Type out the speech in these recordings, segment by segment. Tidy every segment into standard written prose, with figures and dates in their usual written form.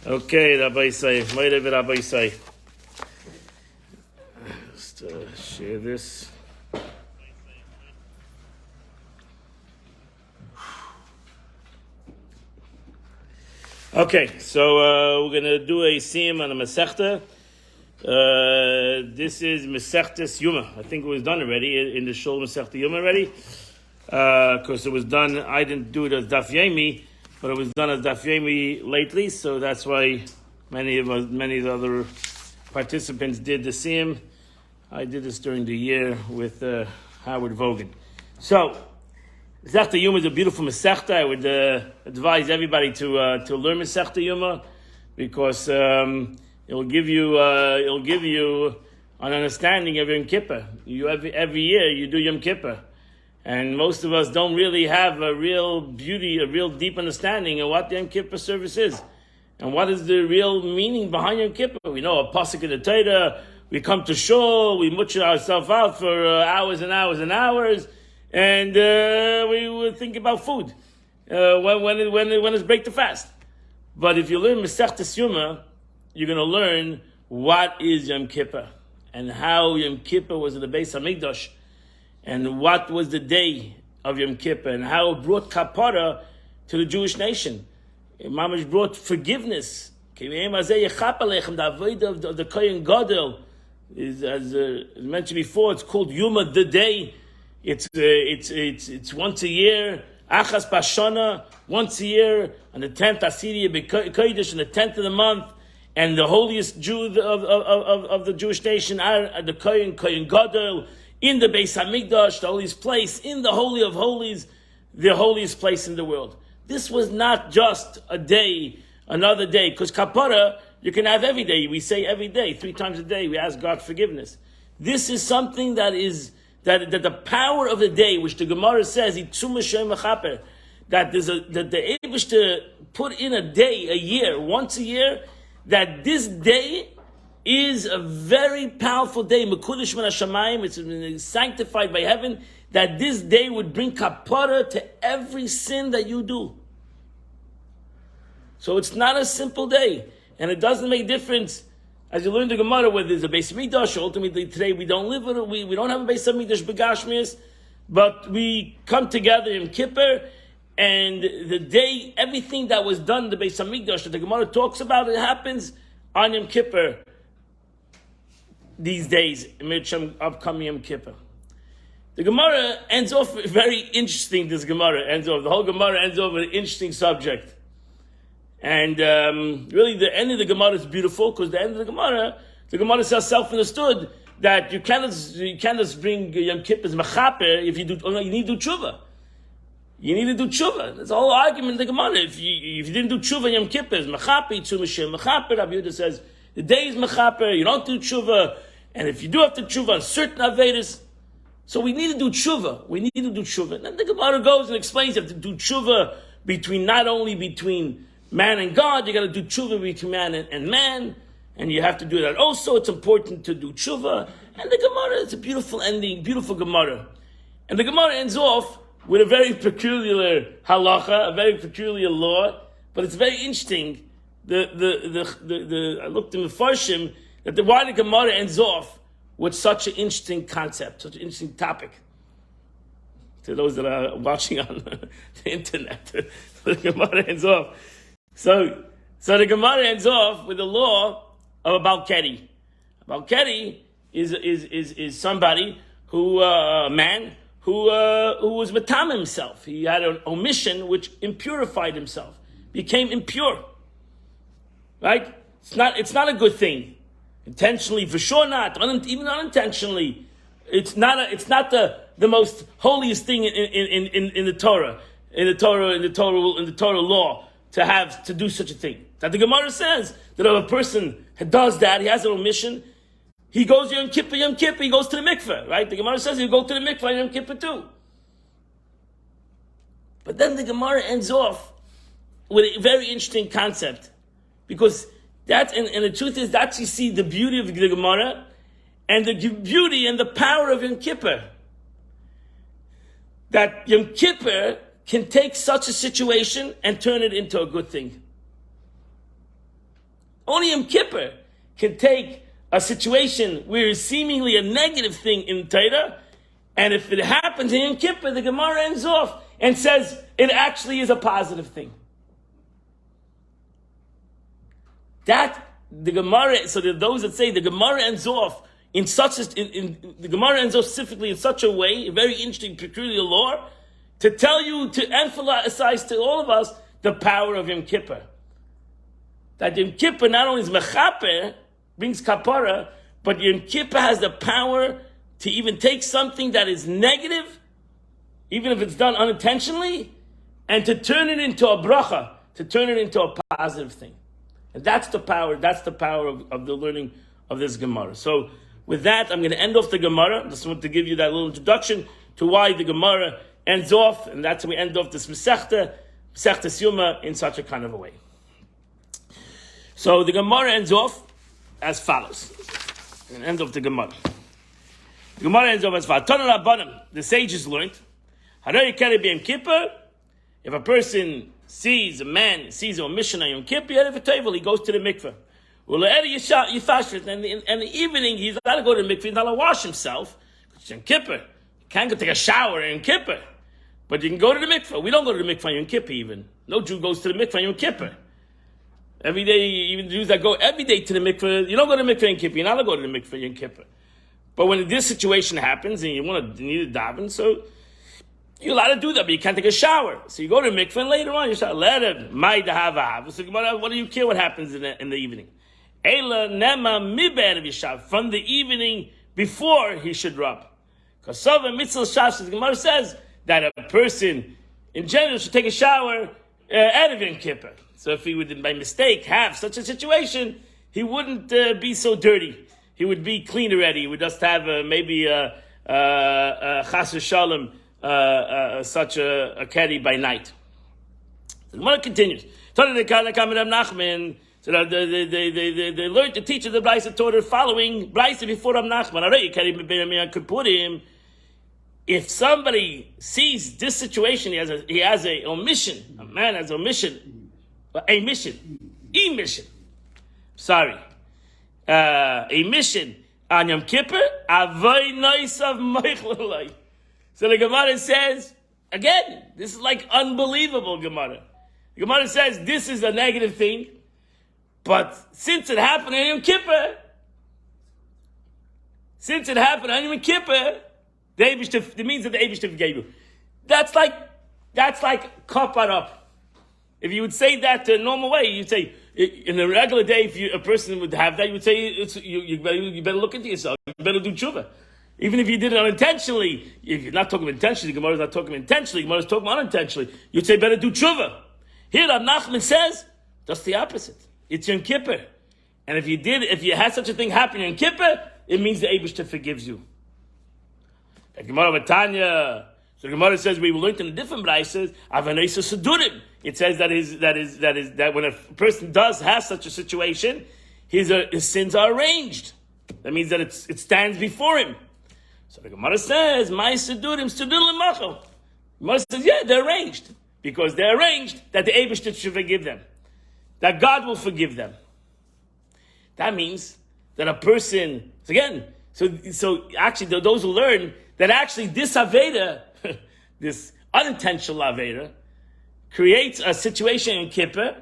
Okay, Rabbi Isai, Moire Rabbi Isai. Just share this. Okay, so we're going to do a Siyum on a Masechta. This is Masechtas Yoma. I think it was done already in the Shul Masechta Yoma already. Because it was done, I didn't do it as Daf Yomi, but it was done as Daf Yomi lately, so that's why many of the other participants did the Siyum. I did this during the year with Howard Vogan. So, Masechta Yoma is a beautiful Masechta. I would advise everybody to learn Masechta Yoma because it'll give you an understanding of Yom Kippur. Every year you do Yom Kippur. And most of us don't really have a real beauty, a real deep understanding of what the Yom Kippur service is. And what is the real meaning behind Yom Kippur? We know a pasuk in the Torah, we come to shul, we mutcher ourselves out for hours and hours and hours, and we would think about food when it's break the fast. But if you learn Masechtas Yoma, you're going to learn what is Yom Kippur, and how Yom Kippur was in the Beis HaMikdash, and what was the day of Yom Kippur, and how it brought kapara to the Jewish nation. Mamash brought forgiveness. The avodah of the Kohen Gadol is, as mentioned before, it's called Yoma, the day. It's once a year, Achas Pashana, once a year, on the 10th Asiri Kodesh, on the 10th of the month, and the holiest Jew of the Jewish nation, the Kohen Gadol, in the Beis HaMikdash, the holiest place, in the Holy of Holies, the holiest place in the world. This was not just a day, another day, because kapara you can have every day. We say every day, 3 times a day, we ask God forgiveness. This is something that the power of the day, which the Gemara says, that the Eibush put in a day, a year, once a year, that this day is a very powerful day. Mekudesh min hashamayim, it's sanctified by heaven, that this day would bring kapara to every sin that you do. So it's not a simple day, and it doesn't make difference as you learn the Gemara whether there's a Beis Hamikdash. Ultimately, today we don't live with it. We don't have a Beis Hamikdash b'gashmias, but we come together in Kippur, and the day everything that was done in the Beis Hamikdash that the Gemara talks about, it happens on Yom Kippur. These days, upcoming Yom Kippur. The Gemara ends off very interesting. This Gemara ends off. The whole Gemara ends off with an interesting subject. And really, the end of the Gemara is beautiful because the end of the Gemara says self-understood that you cannot bring Yom Kippur as mechaper if you do. Oh no, you need to do tshuva. You need to do tshuva. That's the whole argument in the Gemara. If you didn't do tshuva Yom Kippur, is mechaper, tzum mechaper. Rabbi Yehuda says the day is mechaper. You don't do tshuva, and if you do have to tshuva on certain avedas. So we need to do tshuva. We need to do tshuva. And then the Gemara goes and explains you have to do tshuva not only between man and God, you got to do tshuva between man and man, and you have to do that also. It's important to do tshuva. And the Gemara, it's a beautiful ending, beautiful Gemara. And the Gemara ends off with a very peculiar halacha, a very peculiar law, but it's very interesting. I looked in the Farshim that why the Gemara ends off with such an interesting concept, such an interesting topic. To those that are watching on the internet, the Gemara ends off. So the Gemara ends off with the law of a Balkedi. A Balkedi is somebody who, a man who was matam himself. He had an omission which impurified himself, became impure. Right? It's not a good thing. Intentionally, for sure not. Even unintentionally, it's not the most holiest thing in the Torah, in the Torah law to do such a thing. That the Gemara says that if a person does that, he has an omission, he goes Yom Kippur, he goes to the mikveh, right? The Gemara says he'll go to the mikveh Yom Kippur too. But then the Gemara ends off with a very interesting concept, because and the truth is that you see the beauty of the Gemara and the beauty and the power of Yom Kippur. That Yom Kippur can take such a situation and turn it into a good thing. Only Yom Kippur can take a situation where it's seemingly a negative thing in Torah, and if it happens in Yom Kippur, the Gemara ends off and says it actually is a positive thing. That the Gemara, so that those that say the Gemara ends off in such a, the Gemara ends off specifically in such a way, a very interesting, peculiar law, to tell you, to emphasize to all of us the power of Yom Kippur. That Yom Kippur not only is mechaper, brings kapara, but Yom Kippur has the power to even take something that is negative, even if it's done unintentionally, and to turn it into a bracha, to turn it into a positive thing. And that's the power of the learning of this Gemara. So with that, I'm going to end off the Gemara. Just want to give you that little introduction to why the Gemara ends off, and that's how we end off this Masechta Yoma in such a kind of a way. So the Gemara ends off as follows. We're going to end off the Gemara. The Gemara ends off as follows. Tana Rabbanim, the sages learned, if a person sees a mission on Yom Kippur, he goes to the mikveh. And in the evening, he's not to go to the mikveh, he's not to wash himself. It's Yom Kippur. You can't go take a shower in Yom Kippur. But you can go to the mikveh. We don't go to the mikveh on Yom Kippur even. No Jew goes to the mikveh on Yom Kippur. Every day, even Jews that go every day to the mikveh, you don't go to the mikveh on Yom Kippur. You're not to go to the mikveh on Yom Kippur. But when this situation happens and you need to daven, so you're allowed to do that, but you can't take a shower. So you go to the mikveh and later on you shower. Let it. So what do you care what happens in the evening? From the evening before he should rub. Because the Gemara says that a person in general should take a shower out of Yom Kippur. So if he would by mistake have such a situation, he wouldn't be so dirty. He would be clean already. He would just have maybe a chas v'shalom, such a caddy by night. So the Gemara continues. So they learned to teach the Brisa taught her following Brisa before Rab Nachman. If somebody sees this situation, he has a omission. A man has a mission. A mission. Sorry. A mission on Yom Kippur. So the Gemara says, again, this is like unbelievable Gemara. The Gemara says this is a negative thing, but since it happened on Yom Kippur, it means that the Eibush forgave you. That's like kapar up. If you would say that the normal way, you'd say in a regular day, if a person would have that, you would say you better look into yourself. You better do tshuva. Even if you did it unintentionally, if you're not talking intentionally, the Gemara is not talking intentionally, the Gemara is talking unintentionally, you'd say better do tshuva. Here, Rab Nachman says, just the opposite. It's Yom Kippur. And if you had such a thing happen in Yom Kippur, it means the Eibush forgives you. The Gemara Batanya. So the Gemara says we learned in a different braysos, Avanesa Sedurim. It says that when a person has such a situation, his sins are arranged. That means that it stands before him. So the Gemara says, "My sedurim macho." The Gemara says, "Yeah, they're arranged because they're arranged that the Eibush should forgive them, that God will forgive them." That means that a person So actually, those who learn that actually this aveda, this unintentional aveda, creates a situation in Kippur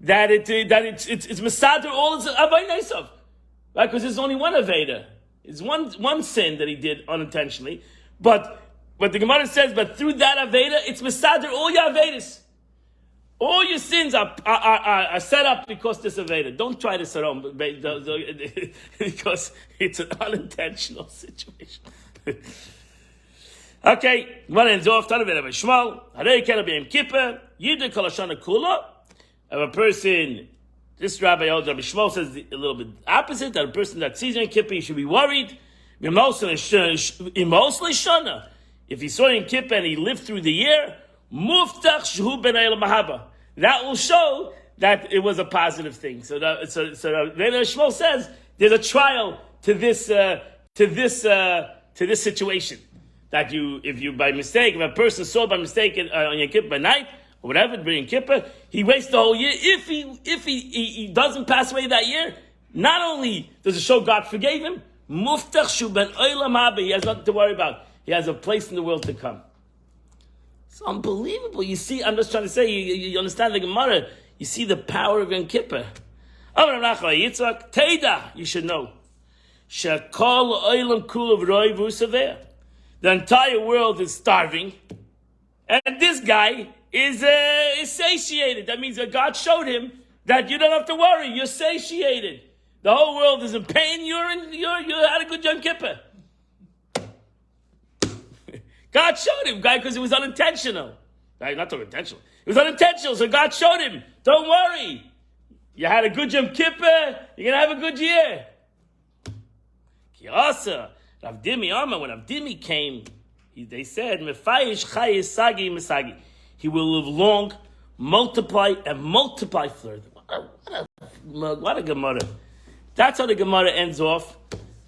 that it's mesader all its avay neisav, right? Because there's only one aveda. It's one sin that he did unintentionally, but the Gemara says, but through that aveda, it's mesader all your avedas. All your sins are set up because this aveda. Don't try this at home, because it's an unintentional situation. Okay, one ends off. Shmuel, Harei Kela B'Yom Kippur, Yidei Kol Hashana Kula. If a person, this Rabbi Shmuel says a little bit opposite, that a person that sees Yom Kippur, he should be worried. Shana. If he saw Yom Kippur and he lived through the year, Muftach Shehu Ben Ayel Mahaba. That will show that it was a positive thing. So Rabbi Shmuel says there's a trial to this situation. That if a person saw by mistake on Yom Kippur by night, or whatever, during Kippur, he waits the whole year. If he doesn't pass away that year, not only does it show God forgave him, Muftach shu ben olam haba, he has nothing to worry about. He has a place in the world to come. It's unbelievable. You see, I'm just trying to say, you understand the Gemara. You see the power of Yom Kippur. You should know. The entire world is starving, and this guy is satiated. That means that God showed him that you don't have to worry. You're satiated. The whole world is in pain. You had a good Yom Kippur. God showed him, guy, because it was unintentional. Not so intentional. It was unintentional, so God showed him. Don't worry. You had a good Yom Kippur. You're going to have a good year. Kiyasa. Rav Dimi Amma, when Rav Dimi came, they said, Mefayish Chayis Sagi Mesagi. He will live long, multiply, and multiply further. What a Gemara. That's how the Gemara ends off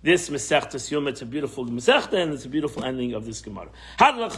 this Masechtas Yoma. It's a beautiful Masechta, and it's a beautiful ending of this Gemara. Hadlach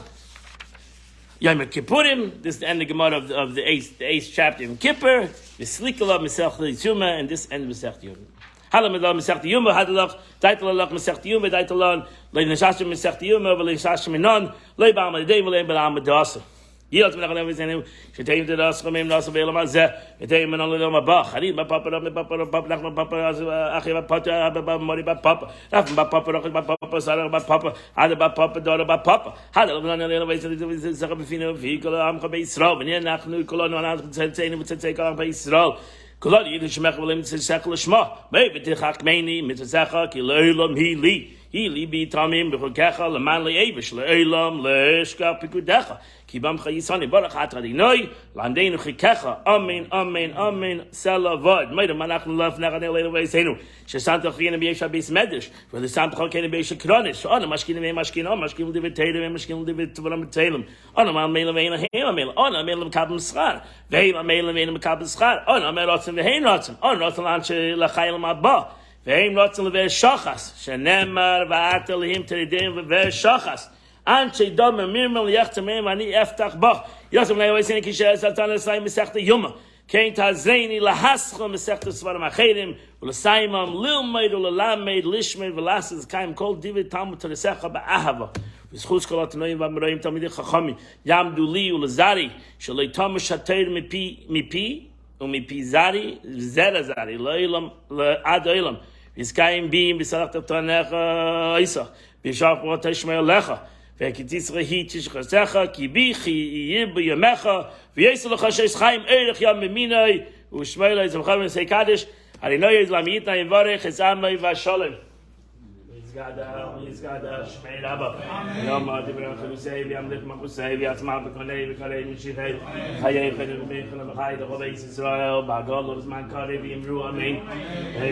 Yom Kippurim. This is the end of the Gemara of the eighth chapter of Kippur. V'slikala Masechtas Yoma, and this end of Masechta Yoma. Halamedal Masechta Yoma, Hadlach, Daitalach Masechta Yoma, Daitalan, Le'nashashim Masechta Yoma, V'le'nashashim Inon, Le'ba'am Adei, V'le'ba'am Adasa. Yield Menachem Le'vizenu, Shetayim Tedas, Chamim Nasa Ve'elam Azeh, Shetayim Menon Le'elam Abach, Harim Ba'papa, Ram Ba'papa, Nachman Ba'papa, Achim Ba'pata, Abba Mori Ba'papa, Rafim Ba'papa, Rochim Ba'papa, Sarah Ba'papa, Ada Ba'papa, Dora Ba'papa, Hadal Menon Le'elam Ve'elam, Zechah B'finu, V'hikol Amcha Be'Yisrael, V'nien Nachnu, Kolon Anach, Tzentzeinu, V'tzentzei Kolam Be'Yisrael, Kolon Yidin Shemech V'lim Tzenzech L'Shma, Mei V'tichach Meini, Mitzecha, Ki Le'elam Hi Li, Hi Li B'Tamim, B'chokecha, L'man Le'evish, Le'elam, Le'eshka Pikudecha, Kibam Chayisani, Baruch Atradinoi, Landeinu Chikecha, Amen, Amen, Amen, Selavad, Meidem Manach Love, Nachadel Le'elam, Shesanta Chiyana B'Yesha B'Yis Medish, for the Santa Chokena B'Yesha Kronish, Ona Mashkin Mashkin, Mashkin Divid Tatum, Mashkin Divid Tvaram Talem, Ona Mela Vena Hemel, Ona Mela Kabam Schar, Vema Mela Vena Kabam Schar, Ona Merotzen Vehain Rotzen, On Rotzen Lanche Lachayel Mabba, Vehain Rotzen Lever Shachas, Shenemar Va'atel Him Teredim Vever Shachas. Anche dom mirmel yachtemem ani eftach bach. Yosem le'ois in kisher satan l'sayim mesechta Yoma. Kein tazeini lahaschol mesechta svarim achedim u'l'sayimam lilmeid u'l'lameid lishmeid v'lasses kaim kol divid talmud t'lesecha ba'ahava. V'schus kol atanoim v'amoraim talmidei chachami yamdu li u'l'zari shalei tamu shateir mipi u'mipi zari zera zari lo'ilam ad o'ilam v'izkayim bim b'salach t'tanecha isach b'shaf v'oteshmei lecha Ve'kitzra hitish chasecha kibichi yib yamecha v'yesel chashes chaim erich yam meminai u'shmeilai zamchavim seikadish harinoy izlamiyitna yivarech ezamai v'sholem. Yizgada shmei rabba yom adibram chalusei v'yamlich machusei v'yatzma v'konei v'karei mishirei chayei v'nei v'meichel v'chai d'chovei Yisrael b'agol v'zman karei v'yimru amen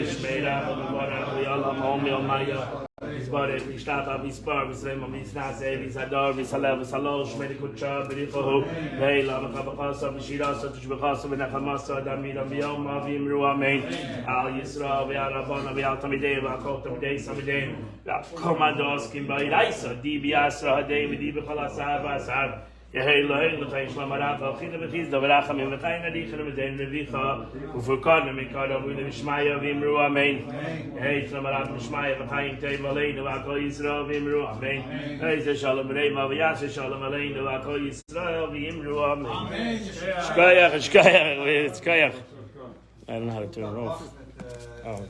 shmei rabba v'varach v'yolam om yomaya V'zbarech v'shtata v'spar v'srema v'snaseh v'zadar v'salev v'salosh v'nikutcha v'richohu v'eila v'chabachasa v'shirasa v'shbechasa v'nechamasa d'amiram v'yoma v'yimru amen Al Yisrael v'yarabana v'yal tamidei v'akol tamidei samidei v'akol madoskim b'iraisa di b'yasra hadei v'di b'chol asar v'asar Yehei Elohim l'chayin shlam aracha l'chida v'chizda v'rachamim l'chayin adichin v'dein v'vicha u'furkana mikada v'shmaya v'imru amen Yehei shlam aracha v'shmaya v'chayin teim aleinu v'akol Yisrael v'imru amen Yehei shalom v'reima v'yaseh shalom aleinu v'akol Yisrael v'imru amen Shkayach, shkayach, shkayach I don't know how to turn it off. Oh.